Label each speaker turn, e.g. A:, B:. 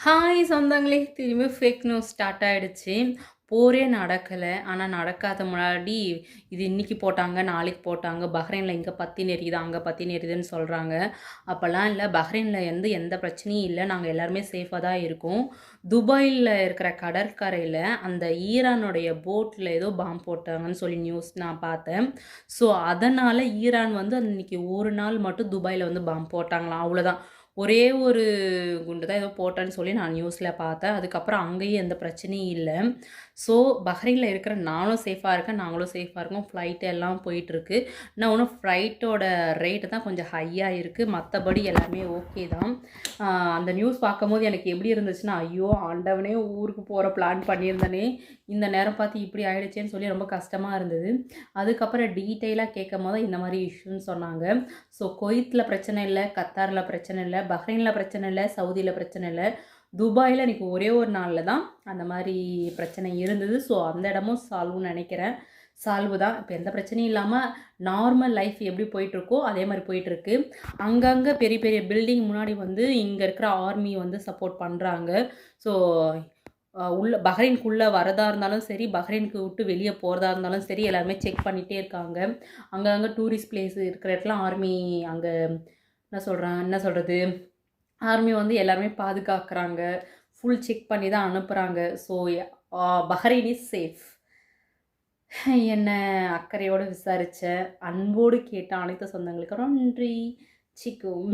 A: Hi சொந்தங்களே! திரும்பி fake news start ஆயிடுச்சு. போரே நடக்கல. ஆனா நடக்காத முன்னாடி இது இன்னைக்கு போட்டாங்க, நாளைக்கு போட்டாங்க. பஹ்ரைன்ல இங்க பத்தின்னு எரியுது, அங்க பத்தின்னு எரியுதுன்னு சொல்றாங்க. அப்பலாம் இல்ல. பஹ்ரைன்ல எந்த பிரச்சனையும் இல்ல. நாங்க எல்லாருமே சேஃபா தான் இருக்கோம். துபாய்ல இருக்கிற கடற்கரையில அந்த ஈரானுடைய போட்ல ஏதோ பாம் போட்டாங்கன்னு சொல்லி நியூஸ் நான் பார்த்தேன். ஸோ அதனால ஈரான் வந்து அன்னைக்கு ஒரு நாள் மட்டும் துபாய்ல வந்து பாம் போட்டாங்களாம். அவ்வளோதான். ஒரே ஒரு குண்டு தான் ஏதோ போட்டேன்னு சொல்லி நான் நியூஸ்ல பார்த்தேன். அதுக்கப்புறம் அங்கேயும் எந்த பிரச்சனையும் இல்ல. ஸோ பஹ்ரைன்ல இருக்கிற நானும் சேஃபா இருக்கேன். நாங்களும் சேஃபா இருக்கோம். ஃப்ளைட் எல்லாம் போயிட்டுருக்கு. இன்னும் ஒன்னும் ஃப்ளைட்டோட ரேட்டு தான் கொஞ்சம் ஹையா இருக்கு. மத்தபடி எல்லாமே ஓகே தான். அந்த நியூஸ் பார்க்கும்போது எனக்கு எப்படி இருந்துச்சுன்னா, ஐயோ! ஆண்டவனே ஊருக்கு போற பிளான் பண்ணியிருந்தனே! இந்த நேரம் பார்த்து இப்படி ஆயிடுச்சேன்னு சொல்லி ரொம்ப கஷ்டமா இருந்தது. அதுக்கப்புறம் டீட்டெயிலா கேட்கும்போது இந்த மாரி இஷ்யூன்னு சொன்னாங்க. ஸோ குவைத்தில பிரச்சனை இல்ல, கத்தார்ல பிரச்சனை இல்ல, பஹ்ரைன்ல பிரச்சனை இல்ல, சவுதியில பிரச்சனை இல்ல. துபாயில அன்னைக்கு ஒரே ஒரு நாள்ல தான் அந்த மாரி பிரச்சனை இருந்தது. ஸோ அந்த இடமும் சால்வ்ன்னு நெனைக்கிறேன். சால்வு தான். இப்ப எந்த பிரச்சனையும் இல்லாம நார்மல் லைஃப் எப்படி போயிட்டுருக்கோ, அதே மாரி போயிட்டுருக்கு. அங்கங்க பெரிய பெரிய பில்டிங் முன்னாடி வந்து இங்க இருக்கிற ஆர்மி வந்து சப்போர்ட் பண்றாங்க. ஸோ உள்ள பஹ்ரைனுக்குள்ள வரதா இருந்தாலும் சரி, பஹ்ரைனுக்கு விட்டு வெளிய போறதா இருந்தாலும் சரி, எல்லாருமே செக் பண்ணிட்டே இருக்காங்க. அங்கங்க டூரிஸ்ட் பிளேஸ் இருக்கிற இடத்துல ஆர்மி அங்க என்ன சொல்றது? ஆர்மி வந்து எல்லாருமே பாதுகாக்குறாங்க. ஃபுல் செக் பண்ணி தான் அனுப்புறாங்க. So Bahrain is safe. என்ன அக்கறையோடு விசாரிச்ச, அன்போடு கேட்ட அனைத்து சொந்தங்களுக்கும் நன்றி. சிக்கும்.